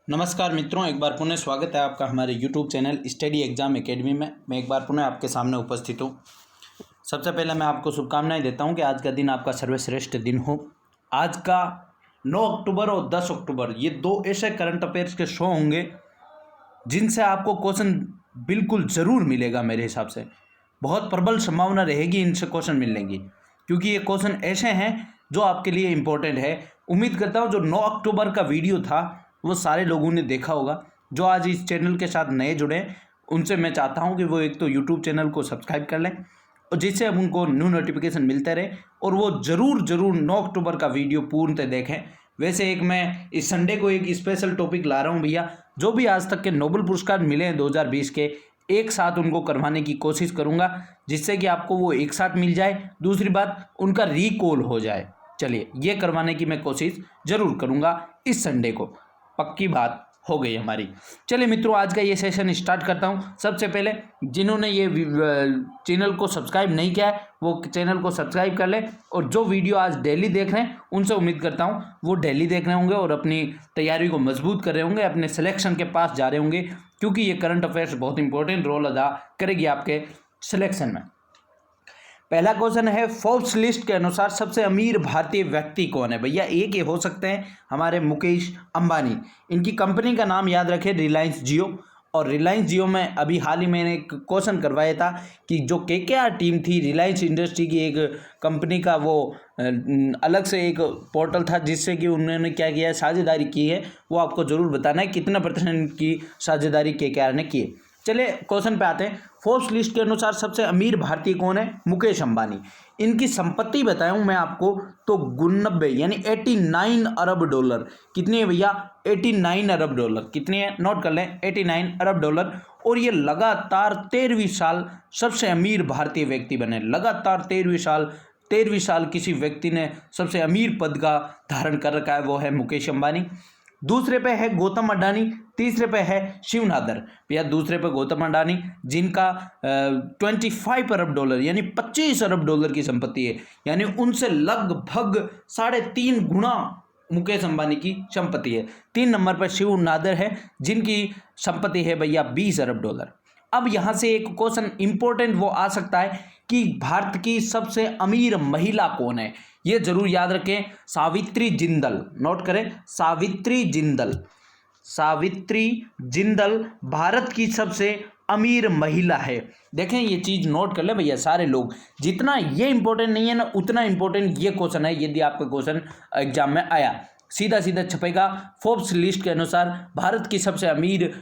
नमस्कार मित्रों, एक बार पुनः स्वागत है आपका हमारे YouTube channel study exam academy में। मैं एक बार पुनः आपके सामने उपस्थित हूँ। सबसे पहले मैं आपको शुभकामनाएं देता हूँ कि आज का दिन आपका सर्वश्रेष्ठ दिन हो। आज का 9 अक्टूबर और 10 अक्टूबर ये दो ऐसे करंट अफेयर्स के शो होंगे जिनसे आपको क्वेश्चन बिल्कुल ज़रूर मिलेगा। मेरे हिसाब से बहुत प्रबल संभावना रहेगी इनसे क्वेश्चन मिलने की, क्योंकि ये क्वेश्चन ऐसे हैं जो आपके लिए इम्पोर्टेंट है। उम्मीद करता हूँ जो 9 अक्टूबर का वीडियो था वो सारे लोगों ने देखा होगा। जो आज इस चैनल के साथ नए जुड़े उनसे मैं चाहता हूं कि वो एक तो यूट्यूब चैनल को सब्सक्राइब कर लें और जिससे अब उनको न्यू नोटिफिकेशन मिलते रहे, और वो ज़रूर 9 अक्टूबर का वीडियो पूर्णतः देखें। वैसे एक मैं इस संडे को एक स्पेशल टॉपिक ला रहा हूं भैया, जो भी आज तक के नोबेल पुरस्कार मिले हैं 2020 के, एक साथ उनको करवाने की कोशिश करूँगा जिससे कि आपको वो एक साथ मिल जाए। दूसरी बात, उनका रिकॉल हो जाए। चलिए, ये करवाने की मैं कोशिश ज़रूर करूँगा इस संडे को, पक्की बात हो गई हमारी। चलिए मित्रों, आज का ये सेशन स्टार्ट करता हूँ। सबसे पहले जिन्होंने ये चैनल को सब्सक्राइब नहीं किया है वो चैनल को सब्सक्राइब कर लें, और जो वीडियो आज डेली देख रहे हैं उनसे उम्मीद करता हूँ वो डेली देख रहे होंगे और अपनी तैयारी को मजबूत कर रहे होंगे, अपने सिलेक्शन के पास जा रहे होंगे, क्योंकि ये करंट अफेयर्स बहुत इंपॉर्टेंट रोल अदा करेगी आपके सिलेक्शन में। पहला क्वेश्चन है, फोर्ब्स लिस्ट के अनुसार सबसे अमीर भारतीय व्यक्ति कौन है? भैया एक ये हो सकते हैं हमारे मुकेश अंबानी। इनकी कंपनी का नाम याद रखें, रिलायंस जियो। और रिलायंस जियो में अभी हाल ही मैंने एक क्वेश्चन करवाया था कि जो केकेआर टीम थी, रिलायंस इंडस्ट्री की एक कंपनी का वो अलग से एक पोर्टल था जिससे कि उन्होंने क्या किया है, साझेदारी की है। वो आपको ज़रूर बताना है कितना % की साझेदारी केकेआर ने की है। चलिए क्वेश्चन पे आते हैं। फोर्ब्स लिस्ट के अनुसार सबसे अमीर भारतीय कौन है? मुकेश अंबानी। इनकी संपत्ति बताऊं मैं आपको तो 89 यानी 89 अरब डॉलर। कितनी है भैया? 89 अरब डॉलर। कितनी है? नोट कर लें, 89 अरब डॉलर। और ये लगातार 13वीं साल सबसे अमीर भारतीय व्यक्ति बने। लगातार 13वीं साल किसी व्यक्ति ने सबसे अमीर पद का धारण कर रखा है, वो है मुकेश अंबानी। दूसरे पे है गौतम अडानी, तीसरे पे है शिव नादर। भैया दूसरे पे गौतम अडानी जिनका 25 अरब डॉलर यानी 25 अरब डॉलर की संपत्ति है, यानी उनसे लगभग 3.5 गुना मुकेश अंबानी की संपत्ति है। 3 नंबर पर शिव नादर है जिनकी संपत्ति है भैया 20 अरब डॉलर। अब यहाँ से एक क्वेश्चन इंपॉर्टेंट वो आ सकता है कि भारत की सबसे अमीर महिला कौन है? ये जरूर याद रखें, सावित्री जिंदल। नोट करें, सावित्री जिंदल भारत की सबसे अमीर महिला है। देखें, ये चीज नोट कर ले भैया सारे लोग। जितना ये इंपॉर्टेंट नहीं है ना, उतना इंपॉर्टेंट ये क्वेश्चन है। यदि आपका क्वेश्चन एग्जाम में आया, सीधा छपेगा, फोर्ब्स लिस्ट के अनुसार भारत की सबसे अमीर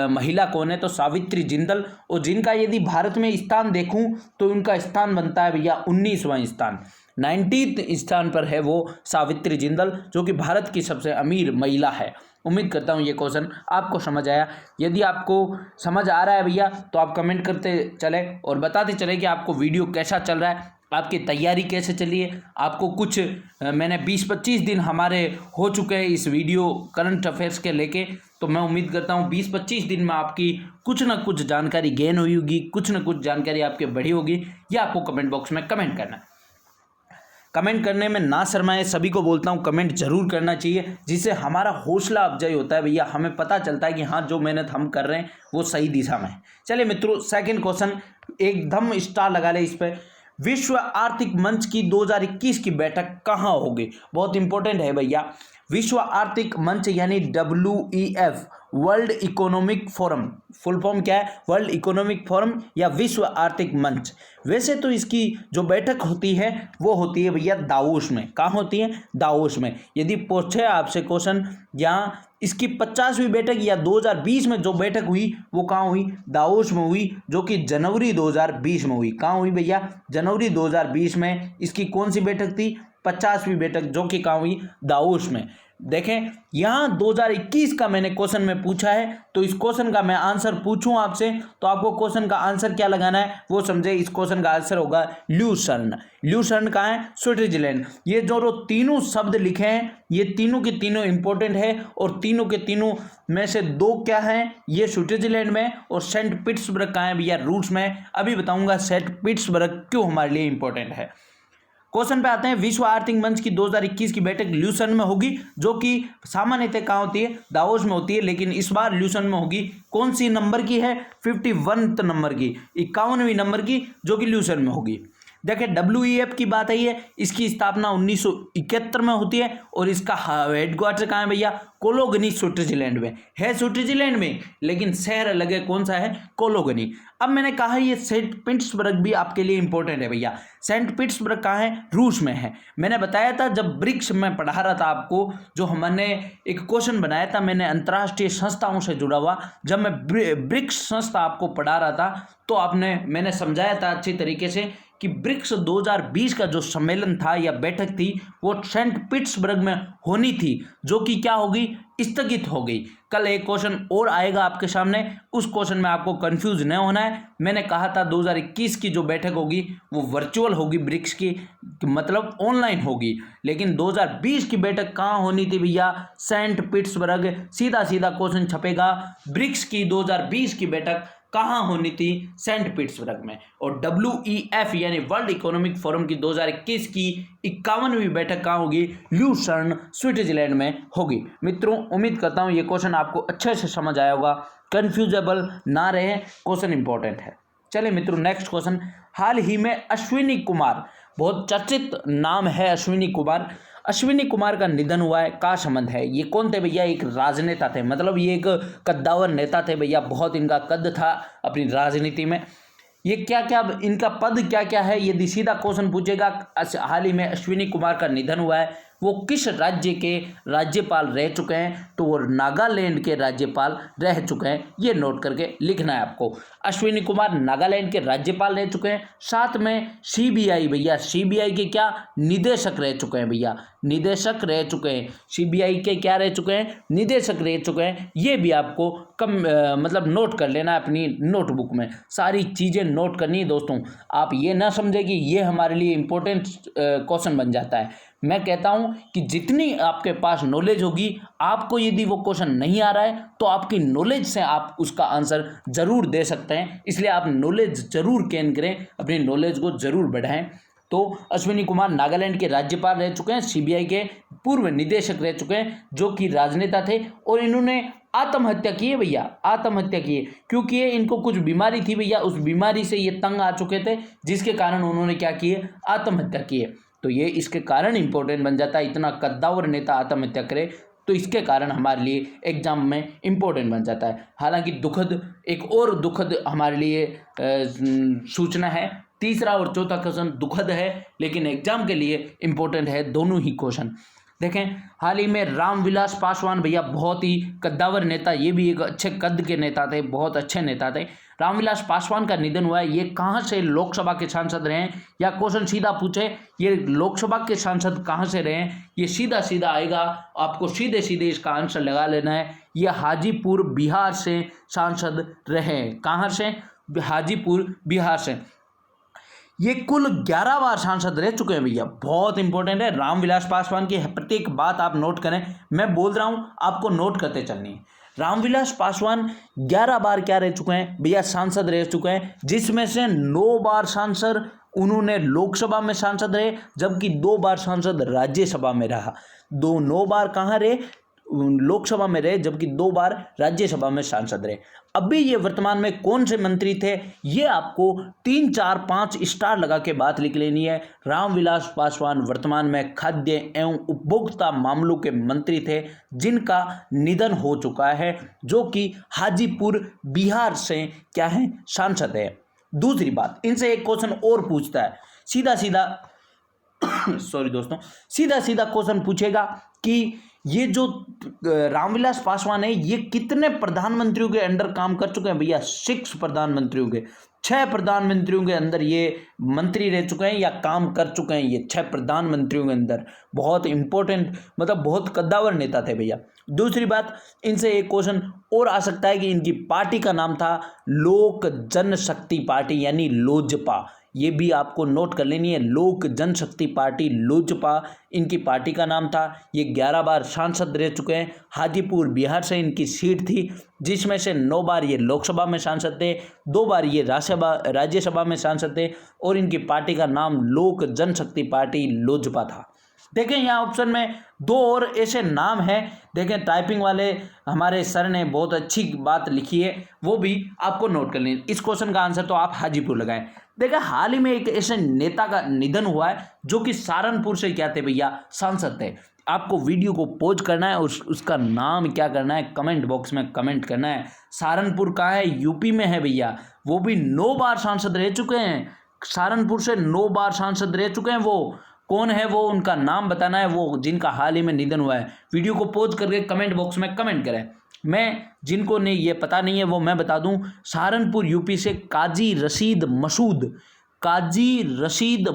महिला कौन है? तो सावित्री जिंदल। और जिनका यदि भारत में स्थान देखूं तो उनका स्थान बनता है भैया 19वां स्थान, 19th स्थान पर है वो सावित्री जिंदल, जो कि भारत की सबसे अमीर महिला है। उम्मीद करता हूँ ये क्वेश्चन आपको समझ आया। यदि आपको समझ आ रहा है भैया तो आप कमेंट करते चले और बताते चले कि आपको वीडियो कैसा चल रहा है, आपकी तैयारी कैसे चली है। आपको कुछ मैंने 20-25 दिन हमारे हो चुके हैं इस वीडियो करंट अफेयर्स के लेके, तो मैं उम्मीद करता हूँ 20-25 दिन में आपकी कुछ ना कुछ जानकारी गेन हुई होगी, कुछ ना कुछ जानकारी आपके बढ़ी होगी। ये आपको कमेंट बॉक्स में कमेंट करना है। कमेंट करने में ना शर्माए, सभी को बोलता हूँ कमेंट जरूर करना चाहिए, जिससे हमारा हौसला अफजाई होता है भैया। हमें पता चलता है कि हाँ, जो मेहनत हम कर रहे हैं वो सही दिशा में है। चलिए मित्रों, सेकंड क्वेश्चन एकदम स्टार लगा ले इस पर। विश्व आर्थिक मंच की 2021 की बैठक कहाँ होगी? बहुत इंपॉर्टेंट है भैया। विश्व आर्थिक मंच यानी WEF, world economic forum. Full form क्या है? वर्ल्ड इकोनॉमिक फोरम या विश्व आर्थिक मंच। वैसे तो इसकी जो बैठक होती है वो होती है भैया दावोस में। कहाँ होती है? दावोस में। यदि पूछे आपसे क्वेश्चन यहाँ इसकी 50वीं बैठक या 2020 में जो बैठक हुई वो कहाँ हुई? दावोस में हुई, जो कि जनवरी 2020 में हुई। कहाँ हुई भैया? जनवरी 2020 में। इसकी कौन सी बैठक थी? 50वीं बैठक, जो कि कहाँ हुई? दावोस में। देखें, यहाँ 2021 का मैंने क्वेश्चन में पूछा है, तो इस क्वेश्चन का मैं आंसर पूछूं आपसे तो आपको क्वेश्चन का आंसर क्या लगाना है वो समझे। इस क्वेश्चन का आंसर होगा ल्यूसर्न। ल्यूसर्न कहाँ है? स्विट्जरलैंड। ये जो तीनों शब्द लिखे हैं ये तीनों के तीनों इंपॉर्टेंट है, और तीनों के तीनों में से 2 क्या हैं? ये स्विट्जरलैंड में, और सेंट पीटर्सबर्ग कहाँ है भैया? रूस में। अभी बताऊंगा सेंट पीटर्सबर्ग क्यों हमारे लिए इंपॉर्टेंट है। क्वेश्चन पे आते हैं। विश्व आर्थिक मंच की 2021 की बैठक ल्यूसन में होगी, जो कि सामान्यतः कहाँ होती है, दावोस में होती है, लेकिन इस बार ल्यूसन में होगी। कौन सी नंबर की है, 51 नंबर की, 51वीं नंबर की, जो कि ल्यूसन में होगी। देखिए WEF की बात आई है, इसकी स्थापना 1971 में होती है और इसका हेडक्वार्टर कहाँ है भैया, कोलोगनी स्विट्जरलैंड में है, स्विट्जरलैंड में, लेकिन शहर अलग है, कौन सा है, कोलोगनी। अब मैंने कहा ये सेंट पीटर्सबर्ग भी आपके लिए इंपॉर्टेंट है भैया। सेंट पीटर्सबर्ग कहाँ है, रूस में है। मैंने बताया था जब ब्रिक्स में पढ़ा रहा था आपको, जो हमने एक क्वेश्चन बनाया था, मैंने अंतर्राष्ट्रीय संस्थाओं से जुड़ा हुआ, जब मैं ब्रिक्स संस्था आपको पढ़ा रहा था तो मैंने समझाया था अच्छी तरीके से कि ब्रिक्स 2020 का जो सम्मेलन था या बैठक थी वो सेंट पीटर्सबर्ग में होनी थी, जो कि क्या होगी, स्थगित हो गई। कल एक क्वेश्चन और आएगा आपके सामने, उस क्वेश्चन में आपको कंफ्यूज नहीं होना है। मैंने कहा था 2021 की जो बैठक होगी वो वर्चुअल होगी, ब्रिक्स की मतलब ऑनलाइन होगी, लेकिन 2020 की बैठक कहाँ होनी थी भैया, सेंट पीटर्सबर्ग। सीधा सीधा क्वेश्चन छपेगा, ब्रिक्स की 2020 की बैठक कहाँ होनी थी, सेंट पीटर्सबर्ग में। और WEF यानी वर्ल्ड इकोनॉमिक फोरम की 2021 की 51वीं बैठक कहाँ होगी, ल्यूसर्न स्विट्जरलैंड में होगी। मित्रों उम्मीद करता हूँ ये क्वेश्चन आपको अच्छे से समझ आया होगा, कंफ्यूजेबल ना रहे, क्वेश्चन इंपॉर्टेंट है। चलिए मित्रों नेक्स्ट क्वेश्चन। हाल ही में अश्विनी कुमार, बहुत चर्चित नाम है अश्विनी कुमार, अश्विनी कुमार का निधन हुआ है, का संबंध है। ये कौन थे भैया, एक राजनेता थे, मतलब ये एक कद्दावर नेता थे भैया, बहुत इनका कद था अपनी राजनीति में। ये क्या क्या इनका पद क्या क्या है, यदि सीधा क्वेश्चन पूछेगा, हाल ही में अश्विनी कुमार का निधन हुआ है, वो किस राज्य के राज्यपाल रह चुके हैं, तो वो नागालैंड के राज्यपाल रह चुके हैं, ये नोट करके लिखना है आपको। अश्विनी कुमार नागालैंड के राज्यपाल रह चुके हैं, साथ में CBI भैया, CBI के क्या निदेशक रह चुके हैं भैया, निदेशक रह चुके हैं, CBI के क्या रह चुके हैं, निदेशक रह चुके हैं। ये भी आपको मतलब नोट कर लेना है अपनी नोटबुक में, सारी चीज़ें नोट करनी है दोस्तों। आप ये ना समझे कि ये हमारे लिए इंपॉर्टेंट क्वेश्चन बन जाता है। मैं कहता हूं कि जितनी आपके पास नॉलेज होगी, आपको यदि वो क्वेश्चन नहीं आ रहा है तो आपकी नॉलेज से आप उसका आंसर जरूर दे सकते हैं, इसलिए आप नॉलेज जरूर गेन करें, अपनी नॉलेज को जरूर बढ़ाएं। तो अश्विनी कुमार नागालैंड के राज्यपाल रह चुके हैं, CBI के पूर्व निदेशक रह चुके हैं, जो कि राजनेता थे, और इन्होंने आत्महत्या की है भैया, आत्महत्या की है, क्योंकि इनको कुछ बीमारी थी भैया, उस बीमारी से ये तंग आ चुके थे, जिसके कारण उन्होंने क्या किए, आत्महत्या की है। तो ये इसके कारण इंपॉर्टेंट बन जाता है, इतना कद्दावर नेता आत्महत्या करे तो इसके कारण हमारे लिए एग्जाम में इंपॉर्टेंट बन जाता है। हालांकि दुखद, एक और दुखद हमारे लिए सूचना है, तीसरा और चौथा क्वेश्चन दुखद है, लेकिन एग्जाम के लिए इंपॉर्टेंट है दोनों ही क्वेश्चन। देखें हाल ही में रामविलास पासवान भैया, बहुत ही कद्दावर नेता, ये भी एक अच्छे कद के नेता थे, बहुत अच्छे नेता थे। रामविलास पासवान का निधन हुआ है। ये कहाँ से लोकसभा के सांसद रहे हैं, या क्वेश्चन सीधा पूछे ये लोकसभा के सांसद कहाँ से रहे हैं, ये सीधा सीधा आएगा, आपको सीधे सीधे इसका आंसर लगा लेना है। ये हाजीपुर बिहार से सांसद रहे हैं। कहाँ से, हाजीपुर बिहार से। ये कुल 11 बार सांसद रह चुके हैं भैया, बहुत इंपॉर्टेंट है। रामविलास पासवान की प्रत्येक बात आप नोट करें, मैं बोल रहा हूं आपको नोट करते चलनी है। रामविलास पासवान 11 बार क्या रह चुके हैं भैया, सांसद रह चुके हैं, जिसमें से 9 बार सांसद उन्होंने लोकसभा में सांसद रहे, जबकि 2 बार सांसद राज्यसभा में रहा। 9 बार कहाँ रहे, लोकसभा में रहे, जबकि 2 बार राज्यसभा में सांसद रहे। अभी ये वर्तमान में कौन से मंत्री थे, ये आपको 3, 4, 5 स्टार लगा के बात लिख लेनी है। रामविलास पासवान वर्तमान में खाद्य एवं उपभोक्ता मामलों के मंत्री थे, जिनका निधन हो चुका है, जो कि हाजीपुर बिहार से क्या है, सांसद है। दूसरी बात, इनसे एक क्वेश्चन और पूछता है, सीधा सीधा सॉरी दोस्तों, सीधा सीधा क्वेश्चन पूछेगा कि ये जो रामविलास पासवान है, ये कितने प्रधानमंत्रियों के अंडर काम कर चुके हैं भैया, 6 प्रधानमंत्रियों के, 6 प्रधानमंत्रियों के अंदर ये मंत्री रह चुके हैं या काम कर चुके हैं, ये 6 प्रधानमंत्रियों के अंदर। बहुत इंपॉर्टेंट, मतलब बहुत कद्दावर नेता थे भैया। दूसरी बात, इनसे एक क्वेश्चन और आ सकता है कि इनकी पार्टी का नाम था लोक जनशक्ति पार्टी, यानी लोजपा। ये भी आपको नोट कर लेनी है। लोक जनशक्ति पार्टी लोजपा इनकी पार्टी का नाम था। ये 11 बार सांसद रह चुके हैं। हाजीपुर बिहार से इनकी सीट थी, जिसमें से 9 बार ये लोकसभा में सांसद थे, 2 बार ये राज्यसभा में सांसद थे और इनकी पार्टी का नाम लोक जनशक्ति पार्टी लोजपा था। देखें यहाँ ऑप्शन में 2 और ऐसे नाम हैं। देखें टाइपिंग वाले हमारे सर ने बहुत अच्छी बात लिखी है, वो भी आपको नोट कर लें। इस क्वेश्चन का आंसर तो आप हाजीपुर लगाएं। देखें हाल ही में एक ऐसे नेता का निधन हुआ है जो कि सहारनपुर से क्या थे भैया, सांसद थे। आपको वीडियो को पॉज करना है और उसका नाम क्या करना है, कमेंट बॉक्स में कमेंट करना है। सहारनपुर कहाँ है, यूपी में है भैया। वो भी 9 बार सांसद रह चुके हैं। सहारनपुर से 9 बार सांसद रह चुके हैं। वो कौन है, वो उनका नाम बताना है, वो जिनका हाल ही में निधन हुआ है। वीडियो को पॉज करके कमेंट बॉक्स में कमेंट करें। मैं जिनको नहीं ये पता नहीं है वो मैं बता दूं, सहारनपुर यूपी से काजी रशीद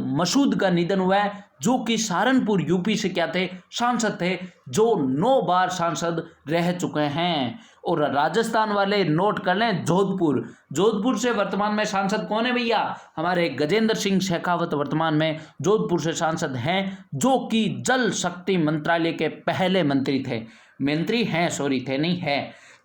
मसूद का निधन हुआ है, जो कि सहारनपुर यूपी से क्या थे, सांसद थे, जो 9 बार सांसद रह चुके हैं। और राजस्थान वाले नोट कर लें, जोधपुर से वर्तमान में सांसद कौन है भैया, हमारे गजेंद्र सिंह शेखावत वर्तमान में जोधपुर से सांसद हैं, जो कि जल शक्ति मंत्रालय के पहले मंत्री थे।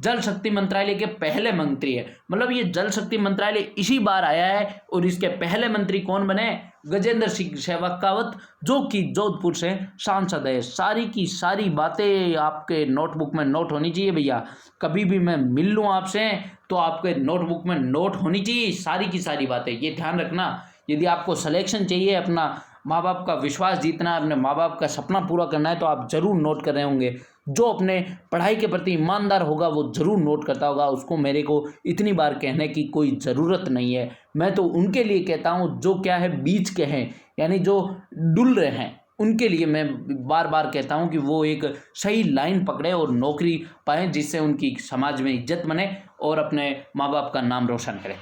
जल शक्ति मंत्रालय के पहले मंत्री है। मतलब ये जल शक्ति मंत्रालय इसी बार आया है और इसके पहले मंत्री कौन बने, गजेंद्र सिंह शेखावत, जो कि जोधपुर से सांसद है। सारी की सारी बातें आपके नोटबुक में नोट होनी चाहिए भैया। कभी भी मैं मिल लूँ आपसे तो आपके नोटबुक में नोट होनी चाहिए सारी की सारी बातें, ये ध्यान रखना। यदि आपको सिलेक्शन चाहिए, अपना माँ बाप का विश्वास जीतना है, अपने माँ बाप का सपना पूरा करना है, तो आप जरूर नोट कर रहे होंगे। जो अपने पढ़ाई के प्रति ईमानदार होगा वो जरूर नोट करता होगा। उसको मेरे को इतनी बार कहने की कोई ज़रूरत नहीं है। मैं तो उनके लिए कहता हूँ जो क्या है, बीच के हैं, यानी जो डुल रहे हैं, उनके लिए मैं बार बार कहता हूँ कि वो एक सही लाइन पकड़े और नौकरी पाएँ, जिससे उनकी समाज में इज्जत बने और अपने माँ बाप का नाम रोशन करें।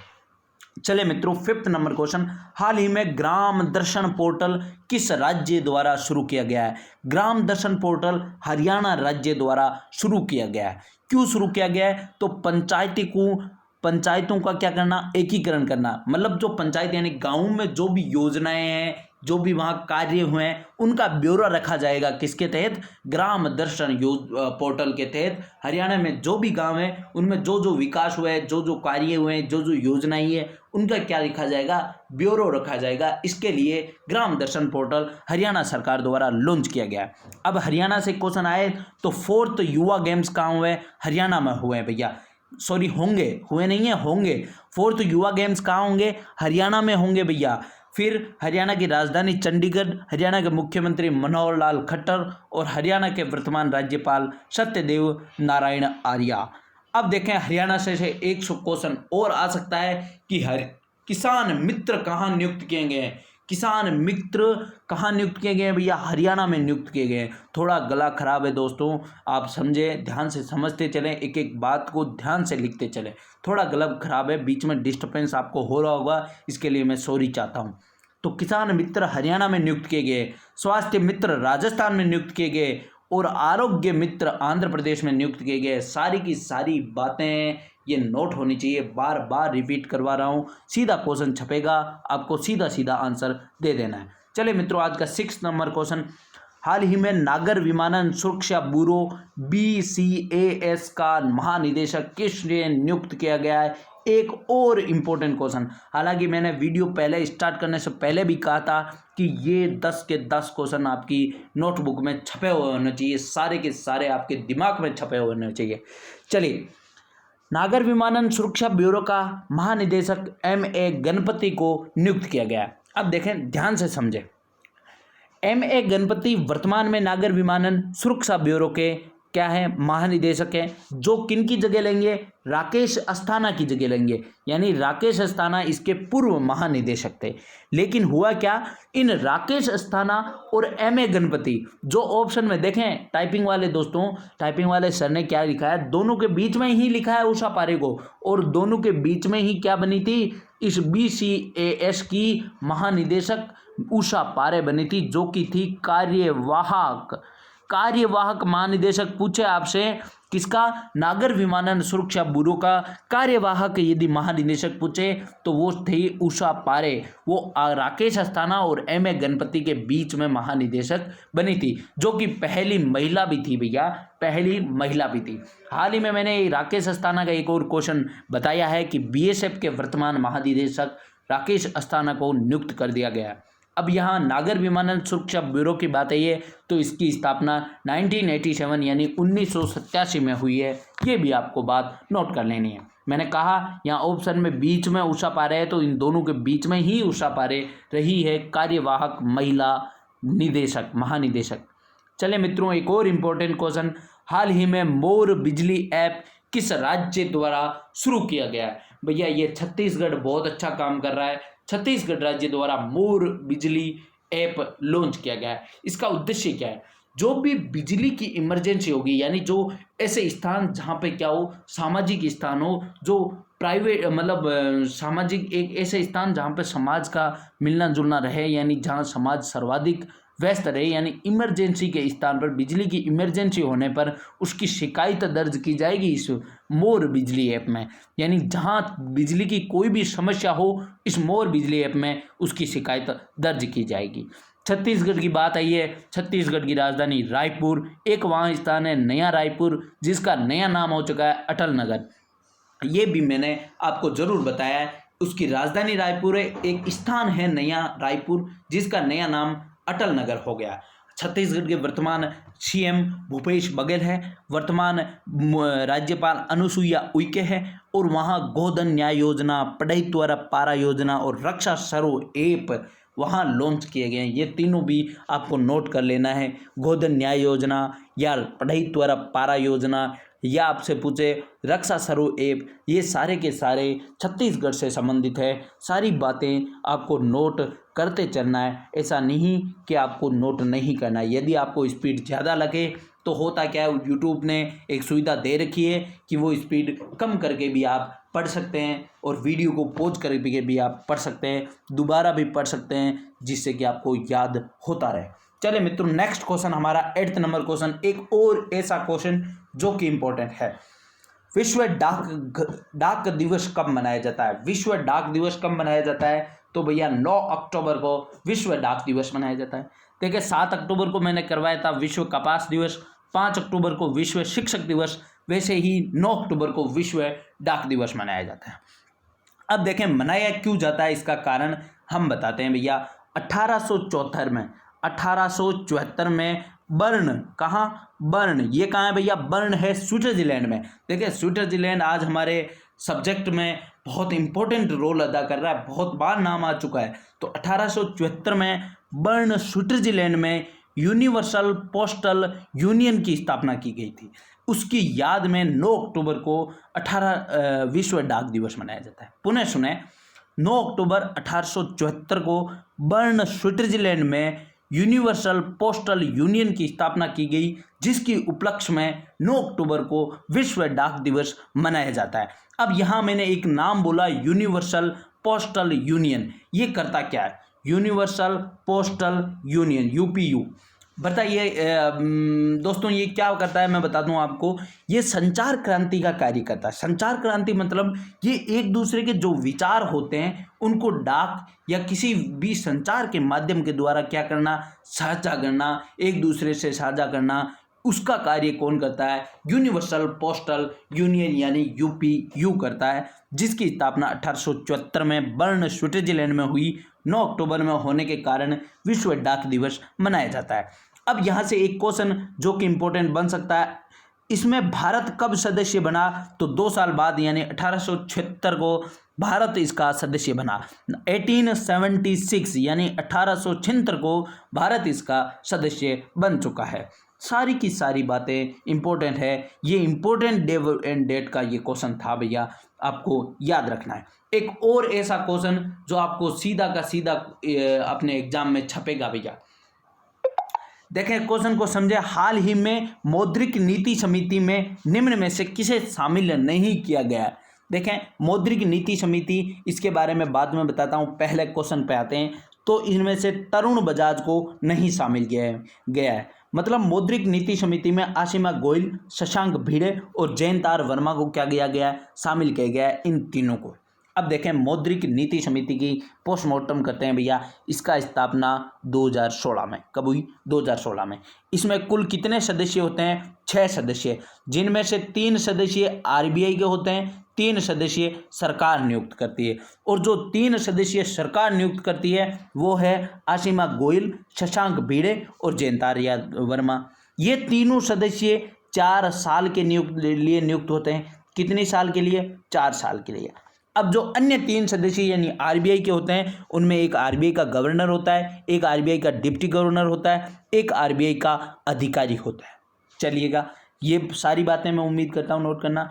चले मित्रों, 5th नंबर क्वेश्चन, हाल ही में ग्राम दर्शन पोर्टल किस राज्य द्वारा शुरू किया गया है। ग्राम दर्शन पोर्टल हरियाणा राज्य द्वारा शुरू किया गया है। क्यों शुरू किया गया है, तो पंचायतों का क्या करना, एकीकरण करना। मतलब जो पंचायत यानी गाँव में जो भी योजनाएं हैं, जो भी वहाँ कार्य हुए हैं, उनका ब्यौरा रखा जाएगा किसके तहत, ग्राम दर्शन पोर्टल के तहत। हरियाणा में जो भी गांव है उनमें जो जो विकास हुआ है, जो जो कार्य हुए हैं, जो जो योजनाएं है, उनका क्या लिखा जाएगा, ब्यौरा रखा जाएगा। इसके लिए ग्राम दर्शन पोर्टल हरियाणा सरकार द्वारा लॉन्च किया गया है। अब हरियाणा से क्वेश्चन आए तो 4th युवा गेम्स कहाँ हुए, हरियाणा में हुए हैं भैया। सॉरी, होंगे 4th युवा गेम्स कहाँ होंगे, हरियाणा में होंगे भैया। फिर हरियाणा की राजधानी चंडीगढ़, हरियाणा के मुख्यमंत्री मनोहर लाल खट्टर और हरियाणा के वर्तमान राज्यपाल सत्यदेव नारायण आर्य। अब देखें हरियाणा से एक क्वेश्चन और आ सकता है कि किसान मित्र कहाँ नियुक्त किए गए हैं। किसान मित्र कहाँ नियुक्त किए गए हैं भैया, हरियाणा में नियुक्त किए गए हैं। थोड़ा गला खराब है दोस्तों, आप समझें, ध्यान से समझते चलें, एक एक बात को ध्यान से लिखते चलें। थोड़ा गला खराब है, बीच में डिस्टर्बेंस आपको हो रहा होगा, इसके लिए मैं सॉरी चाहता हूँ। तो किसान मित्र हरियाणा में नियुक्त किए गए, स्वास्थ्य मित्र राजस्थान में नियुक्त किए गए और आरोग्य मित्र आंध्र प्रदेश में नियुक्त किए गए। सारी की सारी बातें ये नोट होनी चाहिए, बार बार रिपीट करवा रहा हूँ। सीधा क्वेश्चन छपेगा, आपको सीधा सीधा आंसर दे देना है। चलिए मित्रों, आज का 6th नंबर क्वेश्चन, हाल ही में नागर विमानन सुरक्षा ब्यूरो BCAS का महानिदेशक किस लिए नियुक्त किया गया है। एक और इम्पोर्टेंट क्वेश्चन, हालांकि मैंने वीडियो पहले स्टार्ट करने से पहले भी कहा था कि ये 10 के 10 क्वेश्चन आपकी नोटबुक में छपे हुए होने चाहिए, सारे के सारे आपके दिमाग में छपे हुए होने चाहिए। चलिए, नागर विमानन सुरक्षा ब्यूरो का महानिदेशक MA गणपति को नियुक्त किया गया है। अब देखें, ध्यान से समझें। MA गणपति वर्तमान में नागर विमानन सुरक्षा ब्यूरो के क्या है, महानिदेशक हैं, जो किन की जगह लेंगे, राकेश अस्थाना की जगह लेंगे। यानी राकेश अस्थाना इसके पूर्व महानिदेशक थे। लेकिन हुआ क्या, इन राकेश अस्थाना और MA गणपति, जो ऑप्शन में देखें टाइपिंग वाले दोस्तों, टाइपिंग वाले सर ने क्या लिखा है, दोनों के बीच में ही लिखा है उषा पारे को, और दोनों के बीच में ही क्या बनी थी, इस BCAS की महानिदेशक उषा पारे बनी थी, जो कि थी कार्यवाहक महानिदेशक पूछे आपसे, किसका? नागर विमानन सुरक्षा ब्यूरो का कार्यवाहक यदि महानिदेशक पूछे तो वो थी उषा पारे। वो राकेश अस्थाना और एम.ए. गणपति के बीच में महानिदेशक बनी थी, जो कि पहली महिला भी थी भैया, पहली महिला भी थी। हाल ही में मैंने राकेश अस्थाना का एक और क्वेश्चन बताया है कि बीएसएफ के वर्तमान महानिदेशक राकेश अस्थाना को नियुक्त कर दिया गया। अब यहाँ नागर विमानन सुरक्षा ब्यूरो की बात आई है तो इसकी स्थापना 1987 यानी 1987 में हुई है। ये भी आपको बात नोट कर लेनी है। मैंने कहा यहाँ ऑप्शन में बीच में उषा पारे है, तो इन दोनों के बीच में ही उषा पारे रही है कार्यवाहक महिला निदेशक, महानिदेशक। चले मित्रों, एक और इम्पोर्टेंट क्वेश्चन, हाल ही में मोर बिजली ऐप किस राज्य द्वारा शुरू किया गया है? भैया ये छत्तीसगढ़ बहुत अच्छा काम कर रहा है। छत्तीसगढ़ राज्य द्वारा मोर बिजली ऐप लॉन्च किया गया है। इसका उद्देश्य क्या है? जो भी बिजली की इमरजेंसी होगी, यानी जो ऐसे स्थान जहाँ पे क्या हो, सामाजिक स्थान हो, जो प्राइवेट मतलब सामाजिक एक ऐसे स्थान जहाँ पे समाज का मिलना जुलना रहे, यानी जहाँ समाज सर्वाधिक व्यस्त रहे, यानी इमरजेंसी के स्थान पर बिजली की इमरजेंसी होने पर उसकी शिकायत दर्ज की जाएगी इस मोर बिजली ऐप में। यानी जहां बिजली की कोई भी समस्या हो, इस मोर बिजली ऐप में उसकी शिकायत दर्ज की जाएगी। छत्तीसगढ़ की बात आई है, छत्तीसगढ़ की राजधानी रायपुर, एक वहाँ स्थान है नया रायपुर, जिसका नया नाम हो चुका है अटल नगर। ये भी मैंने आपको जरूर बताया है। उसकी राजधानी रायपुर है, एक स्थान है नया रायपुर, जिसका नया नाम अटल नगर हो गया। छत्तीसगढ़ के वर्तमान सीएम भूपेश बघेल है, वर्तमान राज्यपाल अनुसुईया उइके है, और वहाँ गोधन न्याय योजना, पढ़ई त्वरा पारा योजना और रक्षा सर्व ऐप वहाँ लॉन्च किए गए हैं। ये तीनों भी आपको नोट कर लेना है। गोधन न्याय योजना या पढ़ई त्वरा पारा योजना या आपसे पूछे रक्षा सर्व ऐप, ये सारे के सारे छत्तीसगढ़ से संबंधित है। सारी बातें आपको नोट करते चलना है, ऐसा नहीं कि आपको नोट नहीं करना है। यदि आपको स्पीड ज़्यादा लगे तो होता क्या है, यूट्यूब ने एक सुविधा दे रखी है कि वो स्पीड कम करके भी आप पढ़ सकते हैं और वीडियो को पॉज करके भी आप पढ़ सकते हैं, दोबारा भी पढ़ सकते हैं, जिससे कि आपको याद होता रहे। चले मित्रों, नेक्स्ट क्वेश्चन हमारा 8th नंबर क्वेश्चन, एक और ऐसा क्वेश्चन जो कि इम्पोर्टेंट है। विश्व डाक दिवस कब मनाया जाता है? विश्व डाक दिवस कब मनाया जाता है? तो भैया 9 अक्टूबर को विश्व डाक दिवस मनाया जाता है। देखिए 7 अक्टूबर को मैंने करवाया था विश्व कपास दिवस, 5 अक्टूबर को विश्व शिक्षक दिवस, वैसे ही 9 अक्टूबर को विश्व डाक दिवस मनाया जाता है। अब देखें मनाया क्यों जाता है, इसका कारण हम बताते हैं भैया। 1874 में बर्न, कहाँ? बर्न, ये कहाँ है भैया? बर्न है स्विट्जरलैंड में। देखिए स्विट्जरलैंड आज हमारे सब्जेक्ट में बहुत इंपॉर्टेंट रोल अदा कर रहा है, बहुत बार नाम आ चुका है। तो 1874 में बर्न स्विट्जरलैंड में यूनिवर्सल पोस्टल यूनियन की स्थापना की गई थी। उसकी याद में 9 अक्टूबर को विश्व डाक दिवस मनाया जाता है। पुनः सुने, 9 अक्टूबर 1874 को बर्न स्विट्जरलैंड में यूनिवर्सल पोस्टल यूनियन की स्थापना की गई, जिसकी उपलक्ष्य में 9 अक्टूबर को विश्व डाक दिवस मनाया जाता है। अब यहाँ मैंने एक नाम बोला, यूनिवर्सल पोस्टल यूनियन, ये करता क्या है? यूनिवर्सल पोस्टल यूनियन, यूपीयू, बताइए दोस्तों ये क्या करता है, मैं बता दूं आपको। ये संचार क्रांति का कार्य करता है। संचार क्रांति मतलब ये एक दूसरे के जो विचार होते हैं उनको डाक या किसी भी संचार के माध्यम के द्वारा क्या करना, साझा करना, एक दूसरे से साझा करना, उसका कार्य कौन करता है? यूनिवर्सल पोस्टल यूनियन यानी यूपीयू करता है, जिसकी स्थापना 1874 में बर्न स्विट्जरलैंड में हुई। 9 अक्टूबर में होने के कारण विश्व डाक दिवस मनाया जाता है। अब यहाँ से एक क्वेश्चन जो कि इम्पोर्टेंट बन सकता है, इसमें भारत कब सदस्य बना? तो 2 साल बाद यानी 1876 को भारत इसका सदस्य बना। 1876 यानी 1876 को भारत इसका सदस्य बन चुका है। सारी की सारी बातें इंपॉर्टेंट है। ये इंपॉर्टेंट डे एंड डेट का ये क्वेश्चन था भैया, आपको याद रखना है। एक और ऐसा क्वेश्चन जो आपको सीधा का सीधा अपने एग्जाम में छपेगा भैया, देखें क्वेश्चन को समझे। हाल ही में मौद्रिक नीति समिति में निम्न में से किसे शामिल नहीं किया गया है? देखें मौद्रिक नीति समिति, इसके बारे में बाद में बताता हूँ, पहले क्वेश्चन पे आते हैं। तो इनमें से तरुण बजाज को नहीं शामिल किया गया है। मतलब मौद्रिक नीति समिति में आशिमा गोयल, शशांक भिड़े और जयंतार वर्मा को क्या किया गया है, शामिल किया गया है, इन तीनों को। अब देखें मौद्रिक नीति समिति की पोस्टमार्टम करते हैं भैया। इसका स्थापना 2016 में, कब हुई, 2016 में। इसमें कुल कितने सदस्य होते हैं, 6 सदस्य, जिनमें से 3 सदस्य आरबीआई के होते हैं, 3 सदस्य सरकार नियुक्त करती है। और जो 3 सदस्य सरकार नियुक्त करती है वो है आशिमा गोयल, शशांक भिड़े और जयंतार वर्मा। ये तीनों सदस्य 4 साल के लिए नियुक्त होते हैं। कितने साल के लिए, 4 साल के लिए। अब जो अन्य 3 सदस्य यानी आरबीआई के होते हैं, उनमें एक आरबीआई का गवर्नर होता है, एक आरबीआई का डिप्टी गवर्नर होता है, एक आरबीआई का अधिकारी होता है। चलिएगा, ये सारी बातें मैं उम्मीद करता हूँ नोट करना।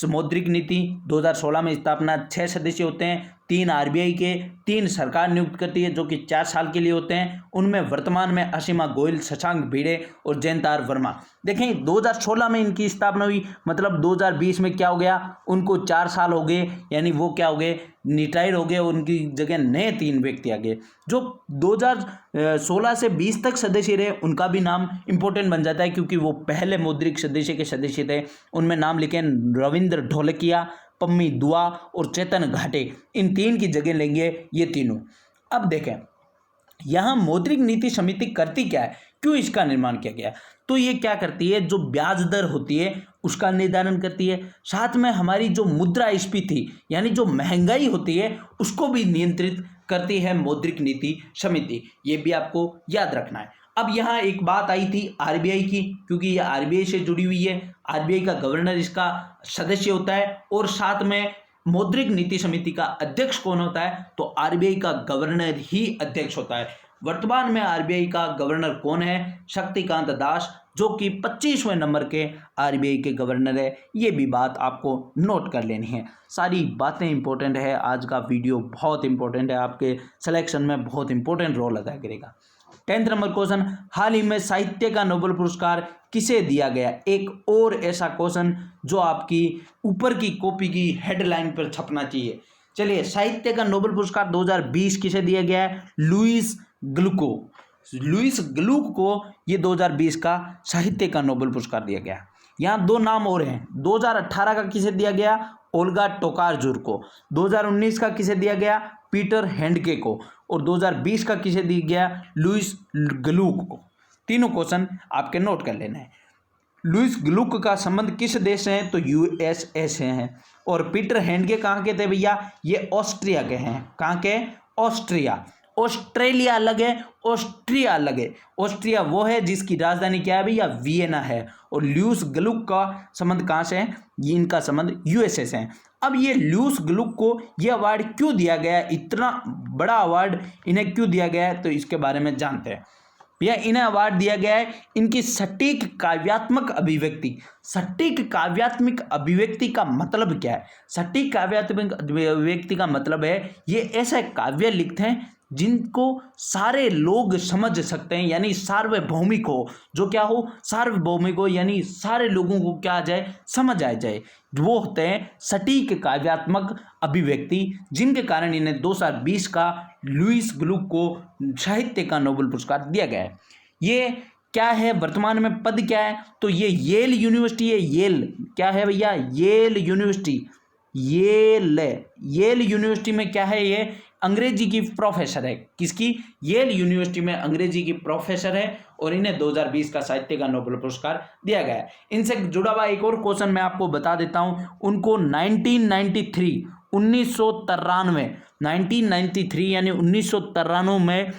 मौद्रिक नीति 2016 में स्थापना 6 सदस्य होते हैं, 3 आरबीआई के, 3 सरकार नियुक्त करती है जो कि 4 साल के लिए होते हैं। उनमें वर्तमान में आशिमा गोयल, शशांक भिड़े और जयंतार वर्मा। देखें 2016 में इनकी स्थापना हुई, मतलब 2020 में क्या हो गया, उनको 4 साल हो गए, यानी वो क्या हो गए, रिटायर हो गए। उनकी जगह नए 3 व्यक्ति आ गए। जो 2016 से 20 तक सदस्य रहे उनका भी नाम इंपॉर्टेंट बन जाता है, क्योंकि वो पहले मौद्रिक सदस्य के सदस्य थे। उनमें नाम लिखे रविंद्र ढोलकिया, पम्मी दुआ और चेतन घाटे। इन 3 की जगह लेंगे ये तीनों। अब देखें यहाँ मौद्रिक नीति समिति करती क्या है, क्यों इसका निर्माण किया गया। तो ये क्या करती है, जो ब्याज दर होती है उसका निर्धारण करती है, साथ में हमारी जो मुद्रास्फीति यानी जो महंगाई होती है उसको भी नियंत्रित करती है मौद्रिक नीति समिति। ये भी आपको याद रखना है। अब यहाँ एक बात आई थी आरबीआई की, क्योंकि ये आरबीआई से जुड़ी हुई है। आरबीआई का गवर्नर इसका सदस्य होता है, और साथ में मौद्रिक नीति समिति का अध्यक्ष कौन होता है, तो आरबीआई का गवर्नर ही अध्यक्ष होता है। वर्तमान में आरबीआई का गवर्नर कौन है, शक्तिकांत दास, जो कि 25वें नंबर के आरबीआई के गवर्नर है। ये भी बात आपको नोट कर लेनी है। सारी बातें इंपॉर्टेंट है। आज का वीडियो बहुत इंपॉर्टेंट है, आपके सिलेक्शन में बहुत इंपॉर्टेंट रोल अदा करेगा। 10th नंबर क्वेश्चन, हाल ही में साहित्य का नोबेल पुरस्कार किसे दिया गया। एक और ऐसा क्वेश्चन जो आपकी ऊपर की कॉपी की हेडलाइन पर छपना चाहिए। चलिए, साहित्य का नोबेल पुरस्कार 2020 किसे दिया गया है, लुईस ग्लुक को। लुईस ग्लुक को ये 2020 का साहित्य का नोबेल पुरस्कार दिया गया। यहाँ 2 नाम और हैं। 2018 का किसे दिया गया, ओल्गा टोकारजुर को। 2019 का किसे दिया गया, पीटर हैंडके को। और 2020 का किसे दिया गया, लुईस ग्लुक को। तीनों क्वेश्चन आपके नोट कर लेना है। लुईस ग्लुक का संबंध किस देश से है, तो यूएसए से है। और पीटर हैंडके कहाँ के थे भैया, ये ऑस्ट्रिया के हैं। कहाँ के, ऑस्ट्रिया। ऑस्ट्रेलिया अलग है, ऑस्ट्रिया अलग है। ऑस्ट्रिया वो है जिसकी राजधानी क्या है भैया, वियना है। और लुईस ग्लुक का संबंध कहाँ से है, ये इनका संबंध यूएसए से है। अब ये लुईस ग्लुक को ये अवार्ड क्यों दिया गया है, इतना बड़ा अवार्ड इन्हें क्यों दिया गया है, तो इसके बारे में जानते हैं। भैया इन्हें अवार्ड दिया गया है इनकी सटीक काव्यात्मक अभिव्यक्ति। सटीक काव्यात्मक अभिव्यक्ति का मतलब क्या है, सटीक काव्यात्मक अभिव्यक्ति का मतलब है ये ऐसे काव्य लिखते हैं जिनको सारे लोग समझ सकते हैं, यानी सार्वभौमिक हो। जो क्या हो, सार्वभौमिक हो, यानी सारे लोगों को क्या आ जाए, समझ आ जाए। वो होते हैं सटीक काव्यात्मक अभिव्यक्ति, जिनके कारण इन्हें 2020 का लुईस ग्लुक को साहित्य का नोबेल पुरस्कार दिया गया है। ये क्या है, वर्तमान में पद क्या है, तो ये येल यूनिवर्सिटी है। येल क्या है भैया, येल यूनिवर्सिटी। येल यूनिवर्सिटी में क्या है, ये अंग्रेजी की प्रोफेसर है। किसकी, येल यूनिवर्सिटी में अंग्रेजी की प्रोफेसर है। और इन्हें 2020 का साहित्य का नोबेल पुरस्कार दिया गया है। इनसे जुड़ा हुआ एक और क्वेश्चन मैं आपको बता देता हूं। उनको 1993 यानी 1993 में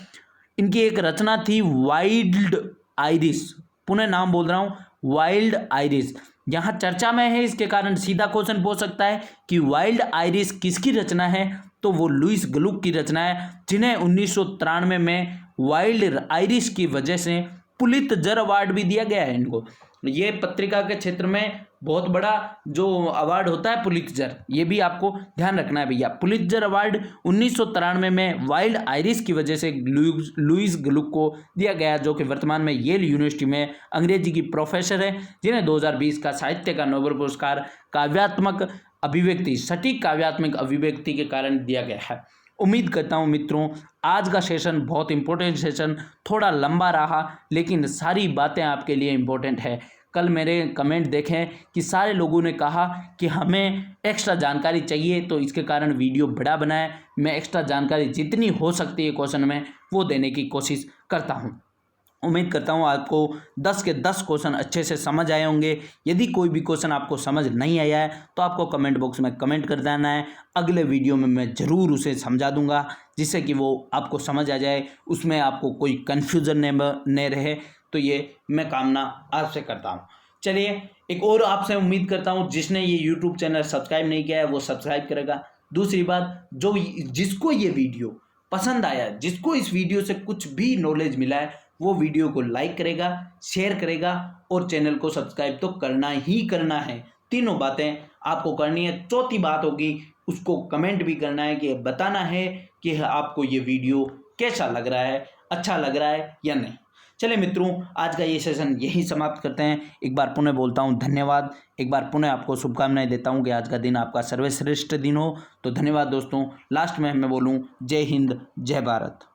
इनकी एक रचना थी वाइल्ड आइरिस। पुनः नाम बोल रहा हूं, वाइल्ड आइरिस। यहाँ चर्चा में है, इसके कारण सीधा क्वेश्चन पूछ सकता है कि वाइल्ड आइरिस किसकी रचना है, तो वो लुईस ग्लुक की रचना है, जिन्हें 1993 में वाइल्ड आइरिस की वजह से पुलित्जर अवार्ड भी दिया गया है इनको। ये पत्रिका के क्षेत्र में बहुत बड़ा जो अवार्ड होता है पुलित्जर, ये भी आपको ध्यान रखना है भैया। पुलित्जर अवार्ड 1993 में वाइल्ड आइरिस की वजह से लुईस ग्लुक को दिया गया, जो कि वर्तमान में येल यूनिवर्सिटी में अंग्रेजी की प्रोफेसर है, जिन्हें 2020 का साहित्य का नोबेल पुरस्कार काव्यात्मक अभिव्यक्ति, सटीक काव्यात्मक अभिव्यक्ति के कारण दिया गया है। उम्मीद करता हूँ मित्रों आज का सेशन बहुत इंपॉर्टेंट सेशन, थोड़ा लंबा रहा लेकिन सारी बातें आपके लिए इम्पोर्टेंट है। कल मेरे कमेंट देखें कि सारे लोगों ने कहा कि हमें एक्स्ट्रा जानकारी चाहिए, तो इसके कारण वीडियो बड़ा बनाए। मैं एक्स्ट्रा जानकारी जितनी हो सकती है क्वेश्चन में वो देने की कोशिश करता हूँ। उम्मीद करता हूँ आपको 10 के 10 क्वेश्चन अच्छे से समझ आए होंगे। यदि कोई भी क्वेश्चन आपको समझ नहीं आया है तो आपको कमेंट बॉक्स में कमेंट कर देना है। अगले वीडियो में मैं ज़रूर उसे समझा दूंगा जिससे कि वो आपको समझ आ जाए, उसमें आपको कोई कन्फ्यूज़न नहीं रहे। तो ये मैं कामना आपसे करता हूँ। चलिए, एक और आपसे उम्मीद करता हूँ जिसने ये यूट्यूब चैनल सब्सक्राइब नहीं किया है वो सब्सक्राइब करेगा। दूसरी बात, जिसको ये वीडियो पसंद आया, जिसको इस वीडियो से कुछ भी नॉलेज मिला है, वो वीडियो को लाइक करेगा, शेयर करेगा और चैनल को सब्सक्राइब तो करना ही करना है। तीनों बातें आपको करनी है। चौथी बात होगी, उसको कमेंट भी करना है कि बताना है कि आपको ये वीडियो कैसा लग रहा है, अच्छा लग रहा है या नहीं। चलिए मित्रों, आज का ये सेशन यही समाप्त करते हैं। एक बार पुनः बोलता हूँ धन्यवाद। एक बार पुनः आपको शुभकामनाएं देता हूँ कि आज का दिन आपका सर्वश्रेष्ठ दिन हो। तो धन्यवाद दोस्तों। लास्ट में मैं बोलूँ जय हिंद, जय भारत।